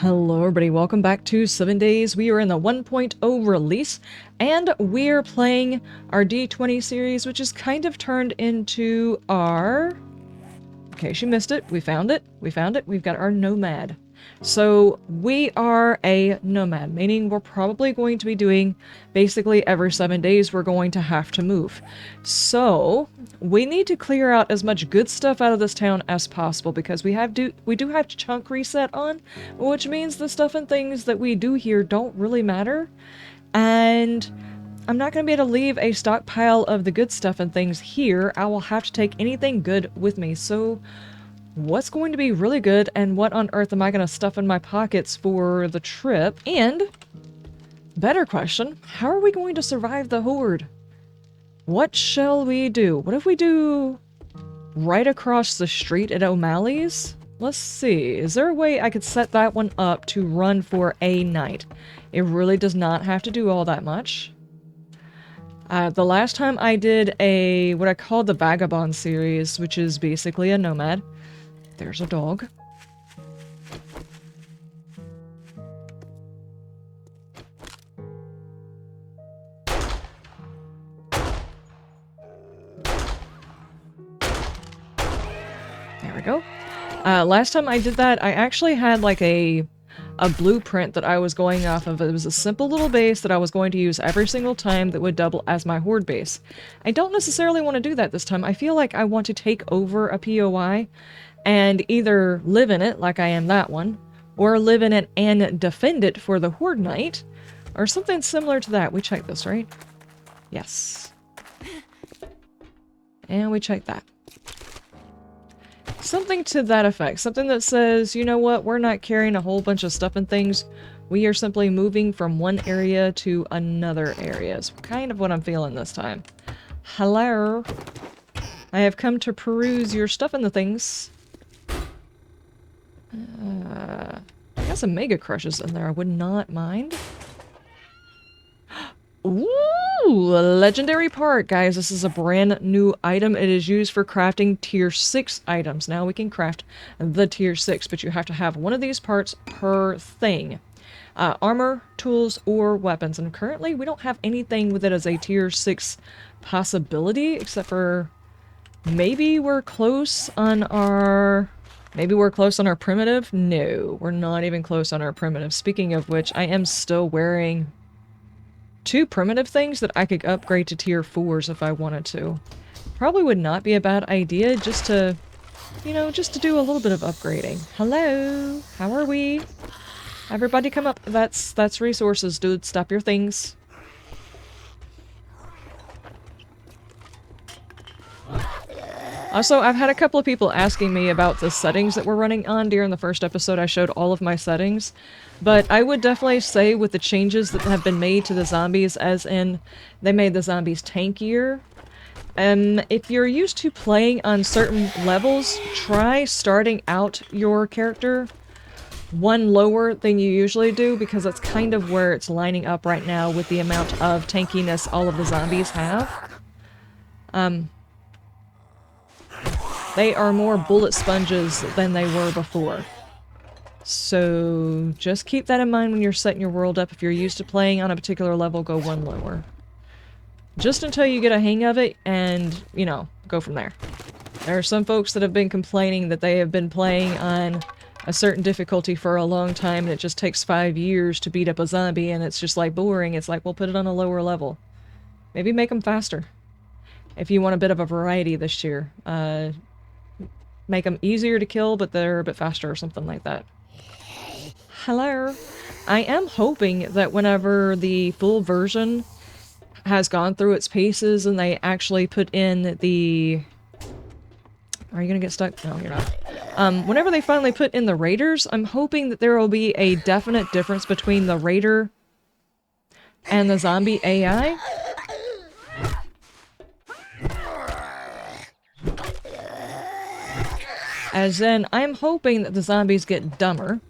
Hello everybody, welcome back to 7 Days. We are in the 1.0 release, and we're playing our D20 series, which is kind of turned into our... Okay, she missed it. We found it. We found it. We've got our nomad. So we are a nomad, meaning we're probably going to be doing basically every 7 days we're going to have to move. So we need to clear out as much good stuff out of this town as possible because we do have chunk reset on, which means the stuff and things that we do here don't really matter. And I'm not going to be able to leave a stockpile of the good stuff and things here. I will have to take anything good with me. So what's going to be really good and what on earth am I going to stuff in my pockets for the trip? And, better question, how are we going to survive the Horde? What shall we do? What if we do right across the street at O'Malley's? Let's see, is there a way I could set that one up to run for a night? It really does not have to do all that much. The last time I did what I called the Vagabond series, which is basically a nomad. There's a dog. There we go. Last time I did that, I actually had like a blueprint that I was going off of. It was a simple little base that I was going to use every single time that would double as my Horde base. I don't necessarily want to do that this time. I feel like I want to take over a POI and either live in it, like I am that one, or live in it and defend it for the Horde Night, or something similar to that. We checked this, right? Yes. And we checked that. Something to that effect. Something that says, you know what, we're not carrying a whole bunch of stuff and things. We are simply moving from one area to another area. It's kind of what I'm feeling this time. Hello. I have come to peruse your stuff and the things. I got some Mega Crushes in there. I would not mind. Ooh, a legendary part, guys. This is a brand new item. It is used for crafting tier 6 items. Now we can craft the tier 6, but you have to have one of these parts per thing. Armor, tools, or weapons. And currently we don't have anything with it as a tier 6 possibility, except for maybe we're close on our... Maybe we're close on our primitive? No, we're not even close on our primitive. Speaking of which, I am still wearing 2 primitive things that I could upgrade to tier 4s if I wanted to. Probably would not be a bad idea just to, you know, just to do a little bit of upgrading. Hello, how are we? Everybody come up. That's resources, dude. Stop your things. Also, I've had a couple of people asking me about the settings that we're running on. During the first episode, I showed all of my settings. But I would definitely say with the changes that have been made to the zombies, as in they made the zombies tankier. If you're used to playing on certain levels, try starting out your character one lower than you usually do, because that's kind of where it's lining up right now with the amount of tankiness all of the zombies have. They are more bullet sponges than they were before. So just keep that in mind when you're setting your world up. If you're used to playing on a particular level, go one lower. Just until you get a hang of it and, you know, go from there. There are some folks that have been complaining that they have been playing on a certain difficulty for a long time and it just takes 5 years to beat up a zombie and it's just like boring. It's like, well, put it on a lower level. Maybe make them faster. If you want a bit of a variety this year. Make them easier to kill, but they're a bit faster or something like that. Hello. I am hoping that whenever the full version has gone through its paces and they actually put in the... Are you gonna get stuck? No, you're not. Whenever they finally put in the raiders, I'm hoping that there will be a definite difference between the raider and the zombie AI. As in, I'm hoping that the zombies get dumber.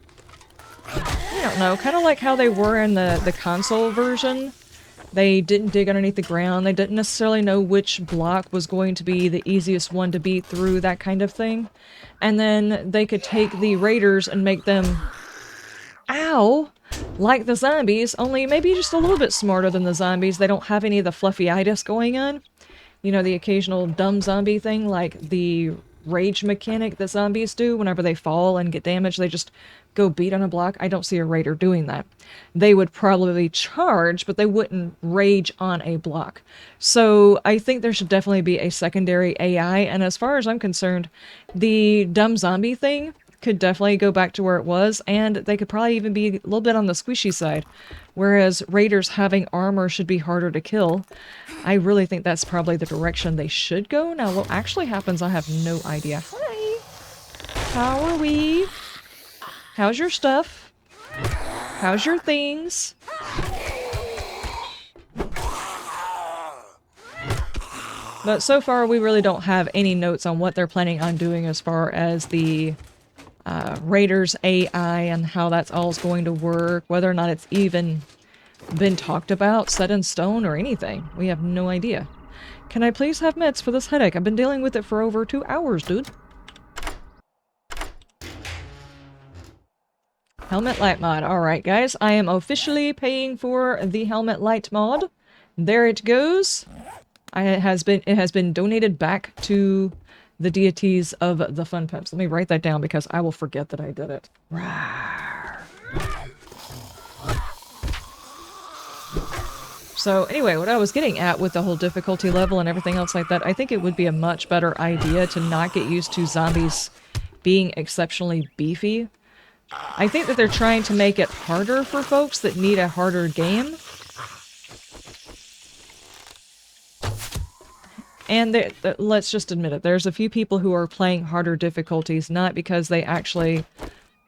I don't know, kind of like how they were in the console version. They didn't dig underneath the ground, they didn't necessarily know which block was going to be the easiest one to beat through, that kind of thing. And then they could take the raiders and make them somehow like the zombies, only maybe just a little bit smarter than the zombies. They don't have any of the fluffy-itis going on. You know, the occasional dumb zombie thing, like the rage mechanic that zombies do whenever they fall and get damaged. They just go beat on a block. I don't see a raider doing that. They would probably charge, but they wouldn't rage on a block. So I think there should definitely be a secondary AI, and as far as I'm concerned, the dumb zombie thing could definitely go back to where it was, and they could probably even be a little bit on the squishy side. Whereas raiders having armor should be harder to kill. I really think that's probably the direction they should go. Now, what actually happens, I have no idea. Hi! How are we? How's your stuff? How's your things? But so far, we really don't have any notes on what they're planning on doing as far as the Raiders AI and how that's all going to work, whether or not it's even been talked about, set in stone, or anything. We have no idea. Can I please have meds for this headache? I've been dealing with it for over 2 hours, dude. Helmet light mod. Alright, guys. I am officially paying for the helmet light mod. There it goes. It has been donated back to the deities of the fun pimps. Let me write that down because I will forget that I did it. So anyway, what I was getting at with the whole difficulty level and everything else like that, I think it would be a much better idea to not get used to zombies being exceptionally beefy. I think that they're trying to make it harder for folks that need a harder game. And let's just admit it, there's a few people who are playing harder difficulties, not because they actually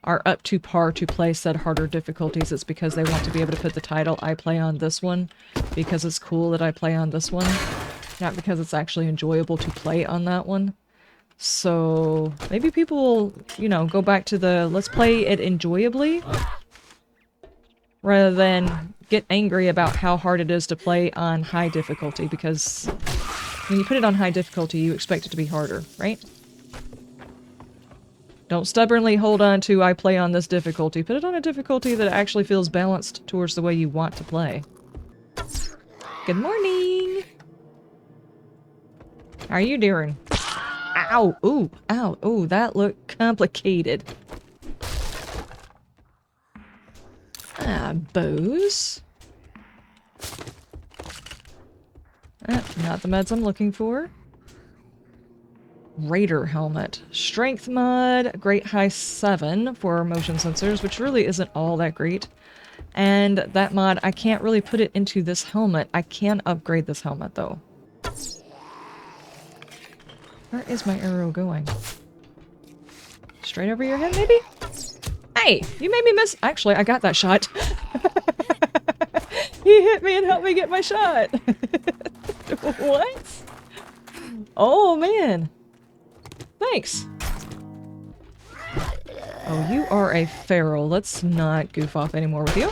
are up to par to play said harder difficulties. It's because they want to be able to put the title, I play on this one, because it's cool that I play on this one, not because it's actually enjoyable to play on that one. So maybe people will, you know, go back to the let's play it enjoyably, rather than get angry about how hard it is to play on high difficulty, because when you put it on high difficulty, you expect it to be harder, right? Don't stubbornly hold on to, I play on this difficulty. Put it on a difficulty that actually feels balanced towards the way you want to play. Good morning! How are you doing? Ow! Ooh! Ow! Ooh, that looked complicated. Bows. Not the meds I'm looking for. Raider helmet. Strength mod. Great high 7 for motion sensors, which really isn't all that great. And that mod, I can't really put it into this helmet. I can upgrade this helmet, though. Where is my arrow going? Straight over your head, maybe? Hey! You made me miss- Actually, I got that shot. He hit me and helped me get my shot! What? Oh, man. Thanks. Oh, you are a feral. Let's not goof off anymore with you.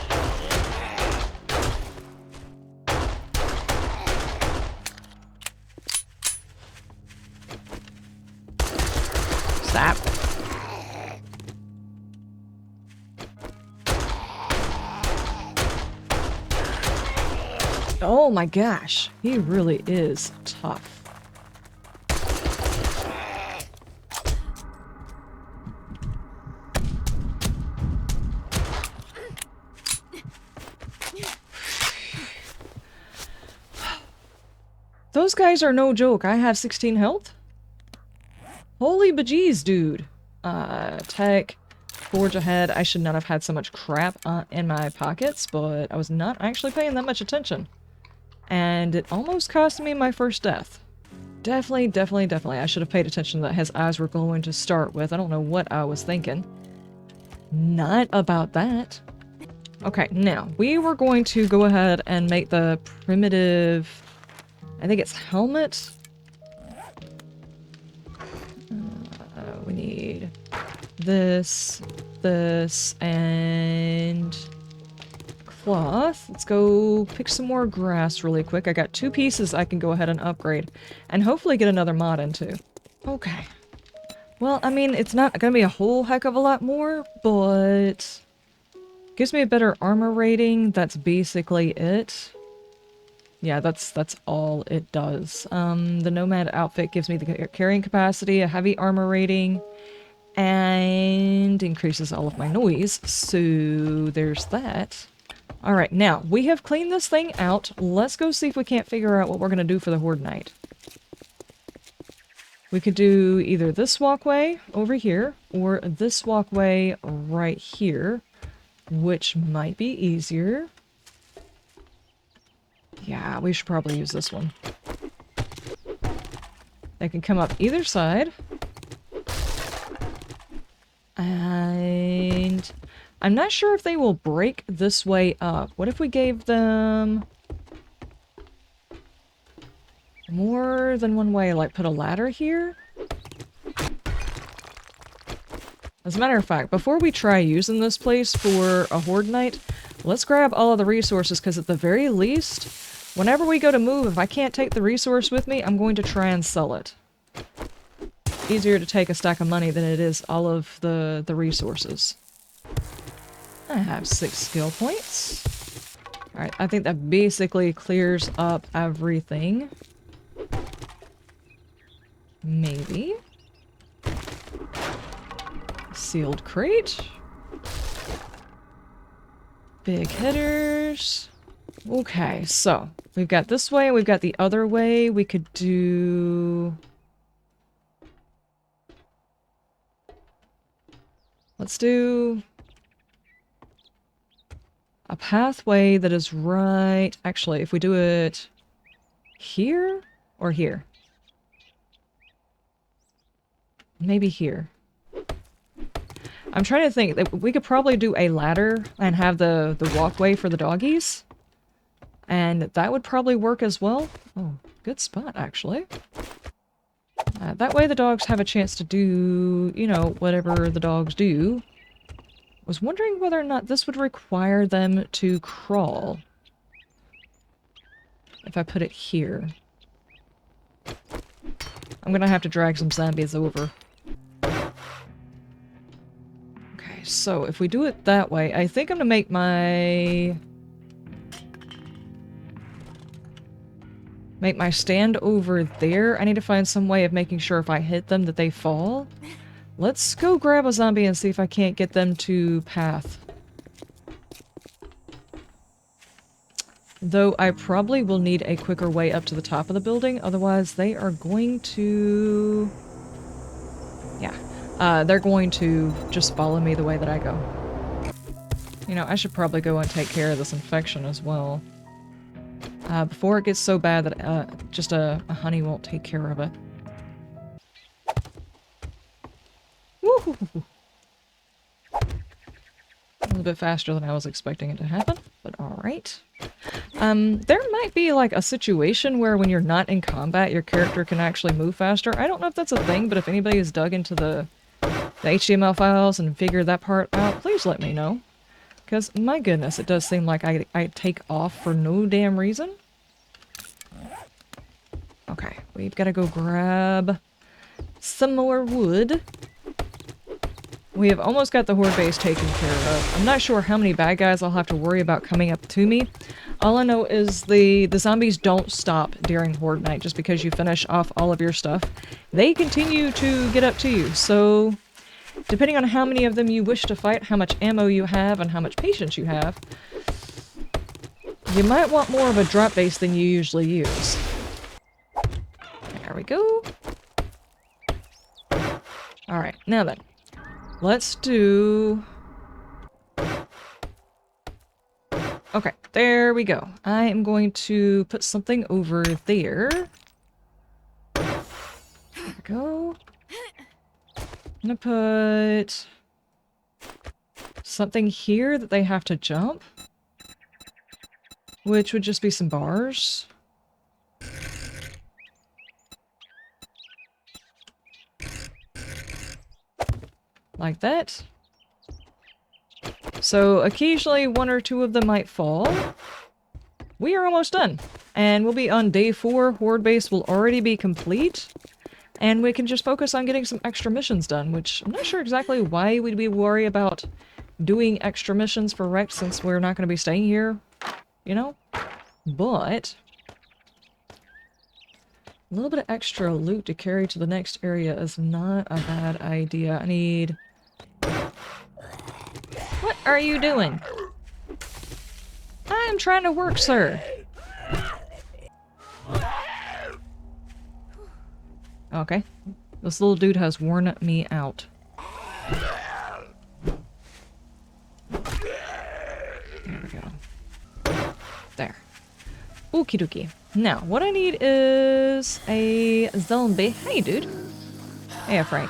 Stop. Oh my gosh, he really is tough. Those guys are no joke. I have 16 health. Holy bejeez, dude. Tech, forge ahead. I should not have had so much crap in my pockets, but I was not actually paying that much attention. And it almost cost me my first death. Definitely. I should have paid attention that his eyes were glowing to start with. I don't know what I was thinking. Not about that. Okay, now, we were going to go ahead and make the primitive... I think it's helmet. We need this, and cloth. Let's go pick some more grass really quick. I got 2 pieces I can go ahead and upgrade, and hopefully get another mod into. Okay. Well, I mean, it's not gonna be a whole heck of a lot more, but Gives me a better armor rating. That's basically it. Yeah, that's all it does. The Nomad outfit gives me the carrying capacity, a heavy armor rating, and increases all of my noise. So there's that. Alright, now, we have cleaned this thing out. Let's go see if we can't figure out what we're going to do for the Horde night. We could do either this walkway over here, or this walkway right here, which might be easier. Yeah, we should probably use this one. They can come up either side. And I'm not sure if they will break this way up. What if we gave them more than one way? Like put a ladder here? As a matter of fact, before we try using this place for a Horde night, let's grab all of the resources, because at the very least, whenever we go to move, if I can't take the resource with me, I'm going to try and sell it. Easier to take a stack of money than it is all of the resources. I have 6 skill points. Alright, I think that basically clears up everything. Maybe. Sealed crate. Big headers. Okay, so we've got this way, we've got the other way. We could do... Let's do a pathway that is right... Actually, if we do it here or here? Maybe here. I'm trying to think that we could probably do a ladder and have the walkway for the doggies. And that would probably work as well. Oh, good spot, actually. That way the dogs have a chance to do, you know, whatever the dogs do. Was wondering whether or not this would require them to crawl. If I put it here. I'm gonna have to drag some zombies over. Okay, so if we do it that way, I think I'm gonna make my stand over there. I need to find some way of making sure if I hit them that they fall. Let's go grab a zombie and see if I can't get them to path. Though I probably will need a quicker way up to the top of the building, otherwise they are going to... Yeah, they're going to just follow me the way that I go. You know, I should probably go and take care of this infection as well. Before it gets so bad that just a honey won't take care of it. Woo! A little bit faster than I was expecting it to happen, but alright. There might be like a situation where when you're not in combat, your character can actually move faster. I don't know if that's a thing, but if anybody has dug into the HTML files and figured that part out, please let me know. Because, my goodness, it does seem like I take off for no damn reason. Okay, we've got to go grab some more wood. We have almost got the Horde base taken care of. I'm not sure how many bad guys I'll have to worry about coming up to me. All I know is the zombies don't stop during Horde night just because you finish off all of your stuff. They continue to get up to you, so... Depending on how many of them you wish to fight, how much ammo you have, and how much patience you have, you might want more of a drop base than you usually use. There we go. Alright, now then. Let's do... Okay, there we go. I am going to put something over there. There we go. I'm gonna put something here that they have to jump, which would just be some bars. Like that. So occasionally one or two of them might fall. We are almost done. And we'll be on day 4. Horde base will already be complete. And we can just focus on getting some extra missions done, which I'm not sure exactly why we'd be worried about doing extra missions for Rex since we're not going to be staying here, you know? But a little bit of extra loot to carry to the next area is not a bad idea. I need... What are you doing? I am trying to work, sir. Okay. This little dude has worn me out. There we go. There. Okie dokie. Now, what I need is a zombie. Hey, dude. Hey, Frank.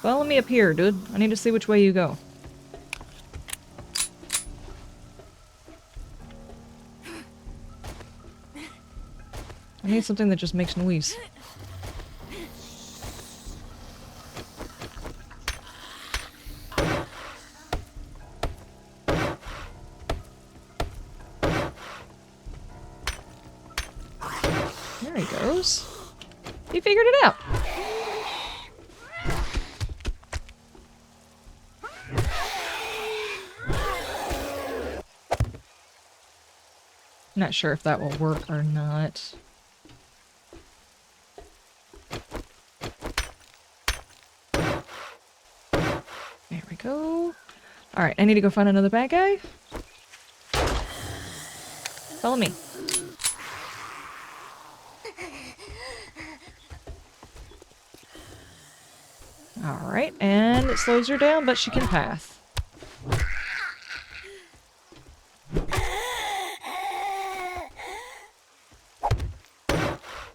Follow me up here, dude. I need to see which way you go. I need something that just makes noise. There he goes. He figured it out. Not sure if that will work or not. There we go. Alright, I need to go find another bad guy. Follow me. Alright, and it slows her down, but she can pass.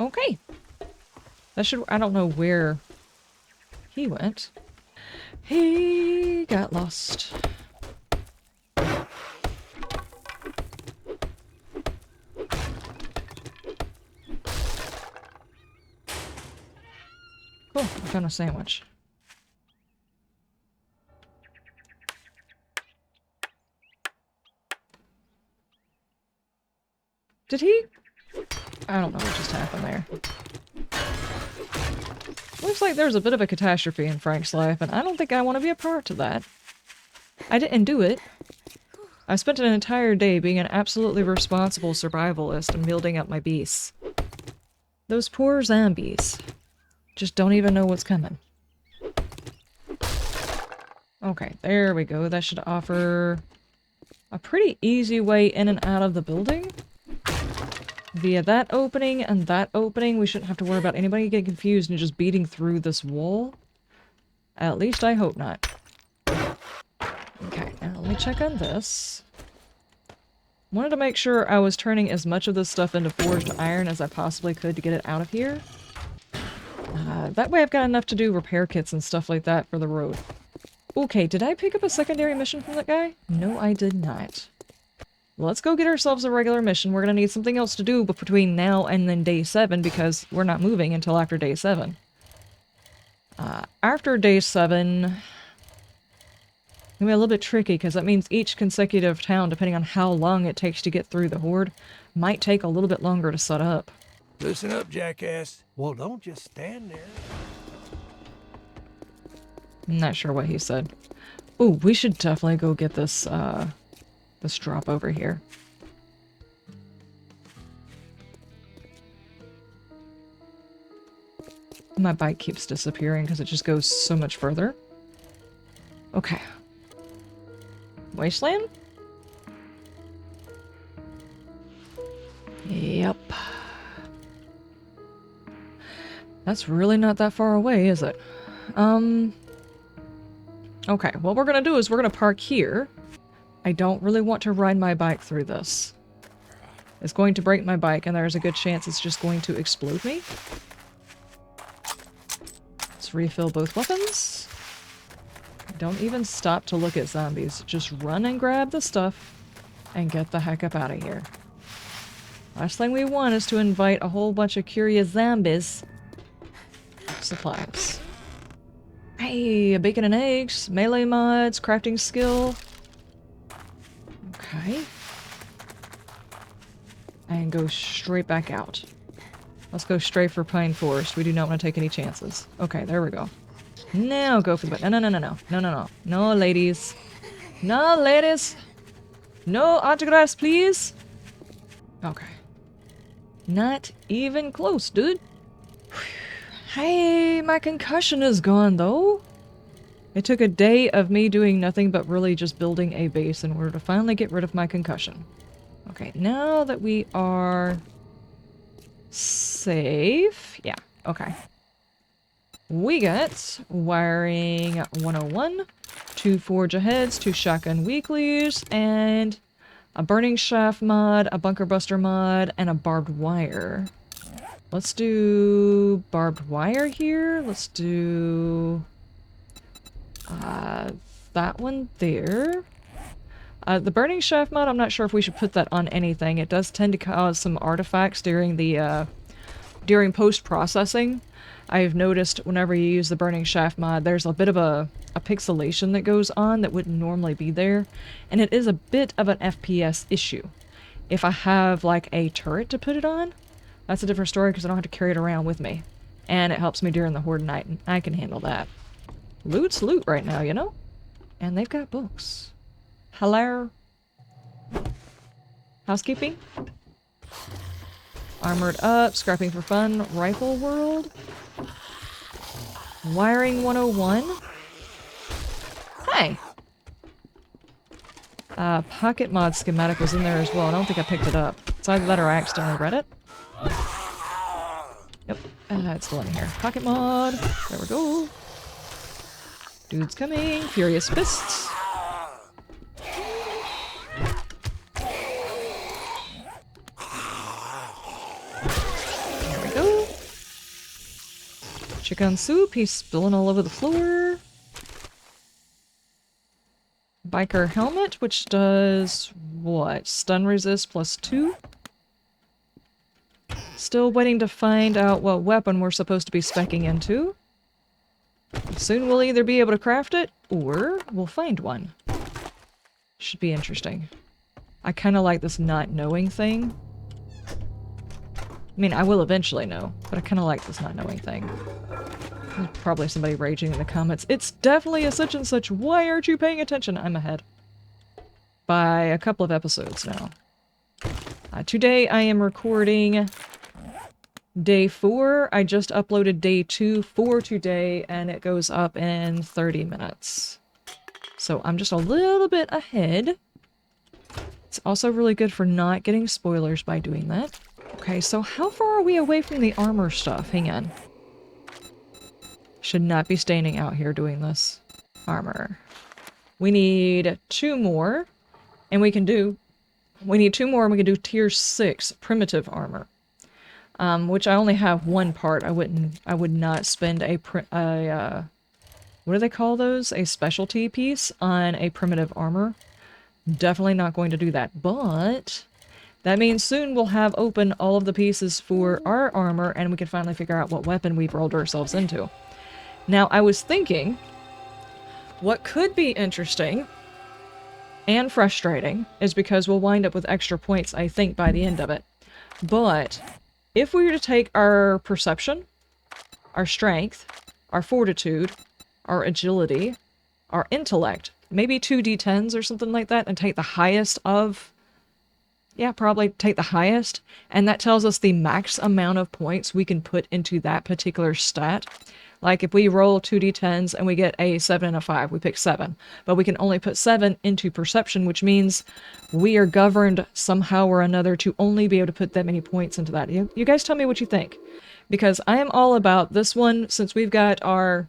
Okay. That should... I don't know where he went. He got lost. Cool, I found a sandwich. Did he? I don't know what just happened there. Looks like there's a bit of a catastrophe in Frank's life, and I don't think I want to be a part of that. I didn't do it. I spent an entire day being an absolutely responsible survivalist and building up my beasts. Those poor zombies just don't even know what's coming. Okay, there we go. That should offer a pretty easy way in and out of the building. Via that opening and that opening, we shouldn't have to worry about anybody getting confused and just beating through this wall. At least I hope not. Okay, now let me check on this. Wanted to make sure I was turning as much of this stuff into forged iron as I possibly could to get it out of here. That way I've got enough to do repair kits and stuff like that for the road. Okay, did I pick up a secondary mission from that guy? No, I did not. Let's go get ourselves a regular mission. We're going to need something else to do between now and then day 7 because we're not moving until after day 7. After day 7, it's going to be a little bit tricky because that means each consecutive town, depending on how long it takes to get through the Horde, might take a little bit longer to set up. Listen up, jackass. Well, don't just stand there. I'm not sure what he said. Oh, we should definitely go get this, this drop over here. My bike keeps disappearing because it just goes so much further. Okay. Wasteland? Yep. That's really not that far away, is it? Okay, what we're gonna do is we're gonna park here. I don't really want to ride my bike through this. It's going to break my bike, and there's a good chance it's just going to explode me. Let's refill both weapons. Don't even stop to look at zombies. Just run and grab the stuff and get the heck up out of here. Last thing we want is to invite a whole bunch of curious zombies. Supplies. Hey, bacon and eggs, melee mods, crafting skill. Okay. And go straight back out. Let's go straight for Pine Forest. We do not want to take any chances. Okay, there we go. Now go for the button. No, no, no, no, no, no, no. No, ladies. No, ladies. No autographs, please. Okay. Not even close, dude. Hey, my concussion is gone, though. It took a day of me doing nothing but really just building a base in order to finally get rid of my concussion. Okay, now that we are safe. Yeah, okay. We got wiring 101, 2 forge aheads, 2 shotgun weeklies, and a burning shaft mod, a bunker buster mod, and a barbed wire. Let's do barbed wire here. Let's do that one there. The burning shaft mod, I'm not sure if we should put that on anything. It does tend to cause some artifacts during the during post-processing. I've noticed whenever you use the burning shaft mod, there's a bit of a pixelation that goes on that wouldn't normally be there, and it is a bit of an FPS issue. If I have like a turret to put it on, that's a different story because I don't have to carry it around with me, and it helps me during the Horde night, and I can handle that. Loot's loot right now, you know? And they've got books. Hello? Housekeeping? Armored up, scrapping for fun, rifle world. Wiring 101. Hey! Pocket mod schematic was in there as well. I don't think I picked it up. It's either that or I accidentally read it. Yep, it's still in here. Pocket mod. There we go. Dude's coming. Furious fists. There we go. Chicken soup. He's spilling all over the floor. Biker helmet, which does what? Stun resist +2. Still waiting to find out what weapon we're supposed to be speccing into. Soon we'll either be able to craft it, or we'll find one. Should be interesting. I kind of like this not knowing thing. I mean, I will eventually know, but I kind of like this not knowing thing. There's probably somebody raging in the comments. It's definitely a such and such. Why aren't you paying attention? I'm ahead. By a couple of episodes now. Today I am recording day 4. I just uploaded day 2 for today, and it goes up in 30 minutes. So I'm just a little bit ahead. It's also really good for not getting spoilers by doing that. Okay, so how far are we away from the armor stuff? Hang on. Should not be standing out here doing this. Armor. We need 2 more, and we can do... We need 2 more, and we can do tier 6 primitive armor. Which I only have 1 part. I would not spend what do they call those? A specialty piece on a primitive armor. Definitely not going to do that, but that means soon we'll have open all of the pieces for our armor, and we can finally figure out what weapon we've rolled ourselves into. Now, I was thinking, what could be interesting and frustrating is because we'll wind up with extra points, I think, by the end of it. But if we were to take our perception, our strength, our fortitude, our agility, our intellect, maybe 2 D10s or something like that, and take the highest of... Yeah, probably take the highest, and that tells us the max amount of points we can put into that particular stat. Like, if we roll 2 D10s and we get a 7 and a 5, we pick 7. But we can only put 7 into perception, which means we are governed somehow or another to only be able to put that many points into that. You guys tell me what you think. Because I am all about this one, since we've got our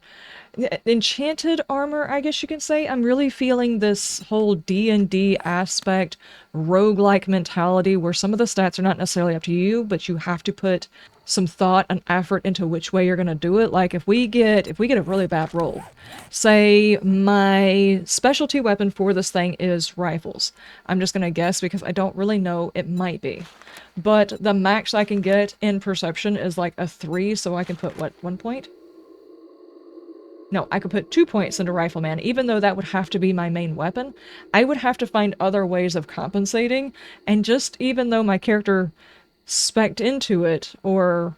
enchanted armor, I guess you can say. I'm really feeling this whole D&D aspect, roguelike mentality, where some of the stats are not necessarily up to you, but you have to put some thought and effort into which way you're going to do it. Like, if we get a really bad roll, say my specialty weapon for this thing is rifles. I'm just going to guess because I don't really know. It might be. But the max I can get in perception is like a 3, so I can put, what, 1 point? No, I could put 2 points into Rifleman. Even though that would have to be my main weapon, I would have to find other ways of compensating, and just even though my character spec'd into it, or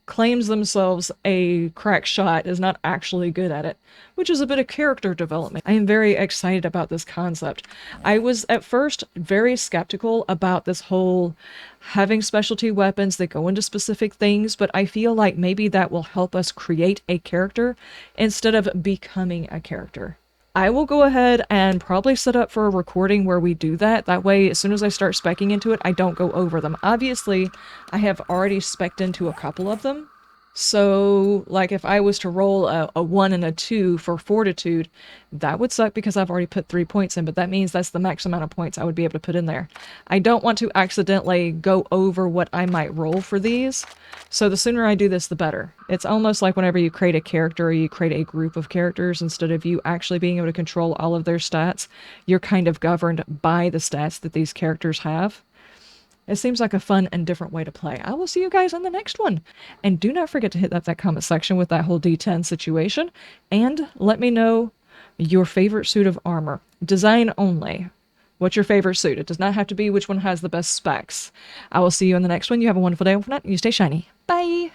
claims themselves a crack shot is not actually good at it, which is a bit of character development. I am very excited about this concept. I was at first very skeptical about this whole having specialty weapons that go into specific things, but I feel like maybe that will help us create a character instead of becoming a character. I will go ahead and probably set up for a recording where we do that. That way, as soon as I start speccing into it, I don't go over them. Obviously, I have already specced into a couple of them. So, like, if I was to roll a 1 and a 2 for Fortitude, that would suck because I've already put 3 points in, but that means that's the max amount of points I would be able to put in there. I don't want to accidentally go over what I might roll for these, so the sooner I do this, the better. It's almost like whenever you create a character or you create a group of characters, instead of you actually being able to control all of their stats, you're kind of governed by the stats that these characters have. It seems like a fun and different way to play. I will see you guys in the next one. And do not forget to hit that comment section with that whole D10 situation. And let me know your favorite suit of armor. Design only. What's your favorite suit? It does not have to be which one has the best specs. I will see you in the next one. You have a wonderful day. You stay shiny. Bye!